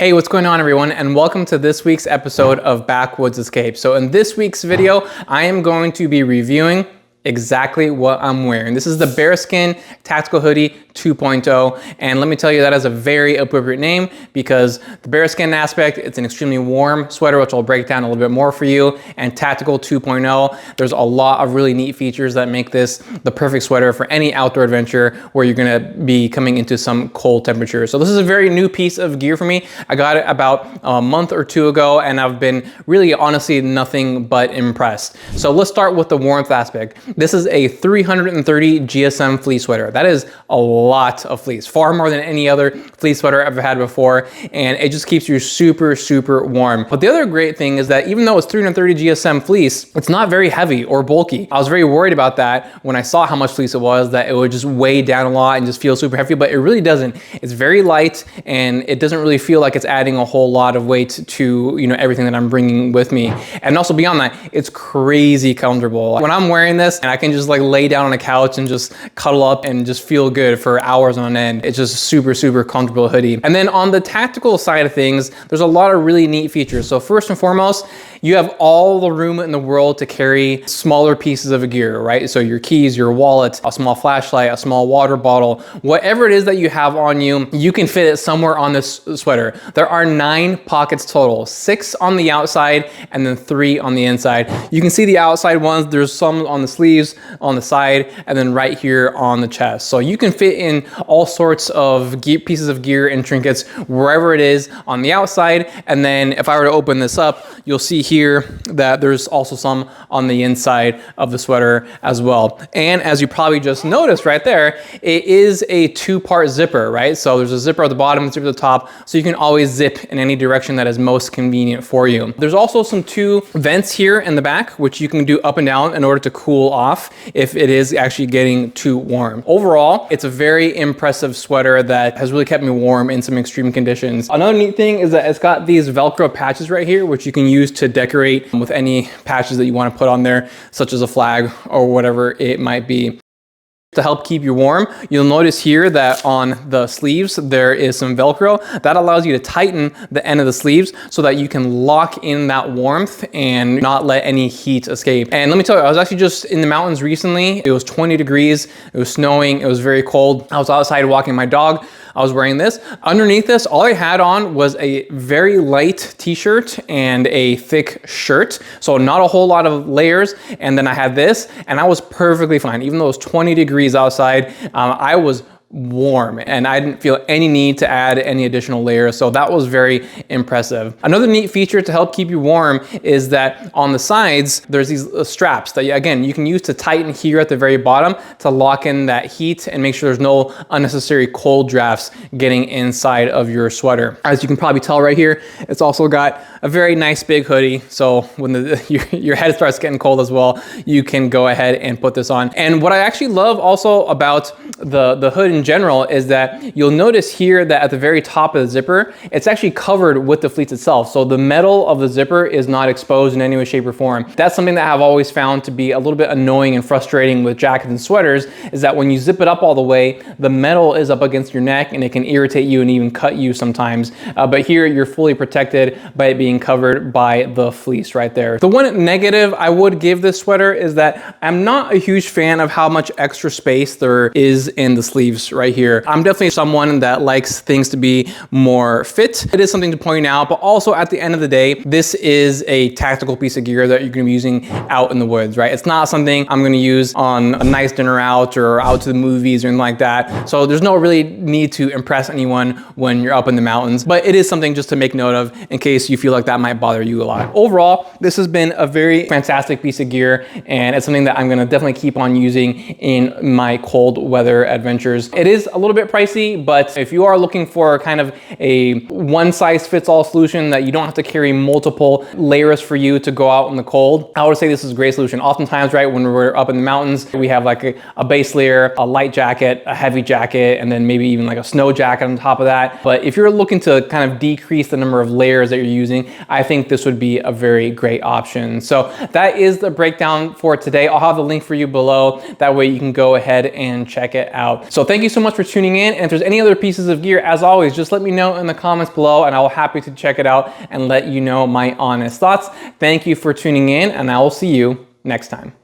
Hey, what's going on everyone, and welcome to this week's episode of Backwoods Escape. So in this week's video, I am going to be reviewing exactly what I'm wearing. This is the Baerskin Tactical Hoodie 2.0, and let me tell you, that is a very appropriate name because the bearskin aspect, it's an extremely warm sweater, which I'll break down a little bit more for you, and Tactical 2.0, there's a lot of really neat features that make this the perfect sweater for any outdoor adventure where you're gonna be coming into some cold temperatures. So this is a very new piece of gear for me. I got it about a month or two ago, and I've been really honestly nothing but impressed. So let's start with the warmth aspect. This is a 330 GSM fleece sweater. That is a lot of fleece, far more than any other fleece sweater I've ever had before, and it just keeps you super warm. But the other great thing is that even though it's 330 GSM fleece, it's not very heavy or bulky. I was very worried about that when I saw how much fleece it was, that it would just weigh down a lot and just feel super heavy, but it really doesn't. It's very light, and it doesn't really feel like it's adding a whole lot of weight to, you know, everything that I'm bringing with me. And also beyond that, it's crazy comfortable. When I'm wearing this, and I can just like lay down on a couch and just cuddle up and just feel good for hours on end. It's just a super comfortable hoodie. And then on the tactical side of things, there's a lot of really neat features. So first and foremost, you have all the room in the world to carry smaller pieces of gear, right? So your keys, your wallet, a small flashlight, a small water bottle, whatever it is that you have on you, you can fit it somewhere on this sweater. There are 9 pockets total, 6 on the outside and then 3 on the inside. You can see the outside ones, there's some on the sleeves, on the side, and then right here on the chest. So you can fit in all sorts of pieces of gear and trinkets wherever it is on the outside. And then if I were to open this up, you'll see here that there's also some on the inside of the sweater as well. And as you probably just noticed right there, it is a 2-part zipper, right? So there's a zipper at the bottom and a zipper at the top, so you can always zip in any direction that is most convenient for you. There's also some 2 vents here in the back, which you can do up and down in order to cool off if it is actually getting too warm. Overall, it's a very impressive sweater that has really kept me warm in some extreme conditions. Another neat thing is that it's got these Velcro patches right here, which you can use to decorate with any patches that you want to put on there, such as a flag or whatever it might be. To help keep you warm, you'll notice here that on the sleeves there is some Velcro that allows you to tighten the end of the sleeves so that you can lock in that warmth and not let any heat escape. And let me tell you, I was actually just in the mountains recently. It was 20 degrees, it was snowing, it was very cold. I was outside walking my dog. I was wearing this. Underneath this, all I had on was a very light t-shirt and a thick shirt. So not a whole lot of layers. And then I had this, and I was perfectly fine. Even though it was 20 degrees outside, I was warm and I didn't feel any need to add any additional layers. So that was very impressive. Another neat feature to help keep you warm is that on the sides, there's these straps that again, you can use to tighten here at the very bottom to lock in that heat and make sure there's no unnecessary cold drafts getting inside of your sweater. As you can probably tell right here, it's also got a very nice big hoodie. So when your head starts getting cold as well, you can go ahead and put this on. And what I actually love also about the hood in general is that you'll notice here that at the very top of the zipper, it's actually covered with the fleece itself. So the metal of the zipper is not exposed in any way, shape, or form. That's something that I've always found to be a little bit annoying and frustrating with jackets and sweaters, is that when you zip it up all the way, the metal is up against your neck and it can irritate you and even cut you sometimes. But here you're fully protected by it being covered by the fleece right there. The one negative I would give this sweater is that I'm not a huge fan of how much extra space there is in the sleeves right here. I'm definitely someone that likes things to be more fit. It is something to point out, but also at the end of the day, this is a tactical piece of gear that you're gonna be using out in the woods, right? It's not something I'm gonna use on a nice dinner out or out to the movies or anything like that. So there's no really need to impress anyone when you're up in the mountains, but it is something just to make note of in case you feel like that might bother you a lot. Overall, this has been a very fantastic piece of gear, and it's something that I'm gonna definitely keep on using in my cold weather adventures. It is a little bit pricey, but if you are looking for kind of a one-size-fits-all solution that you don't have to carry multiple layers for you to go out in the cold, I would say this is a great solution. Oftentimes, right, when we're up in the mountains, we have like a base layer, a light jacket, a heavy jacket, and then maybe even like a snow jacket on top of that. But if you're looking to kind of decrease the number of layers that you're using, I think this would be a very great option. So that is the breakdown for today. I'll have the link for you below. That way you can go ahead and check it out. So thank you you so much for tuning in. And if there's any other pieces of gear, as always, just let me know in the comments below and I will be happy to check it out and let you know my honest thoughts. Thank you for tuning in, and I will see you next time.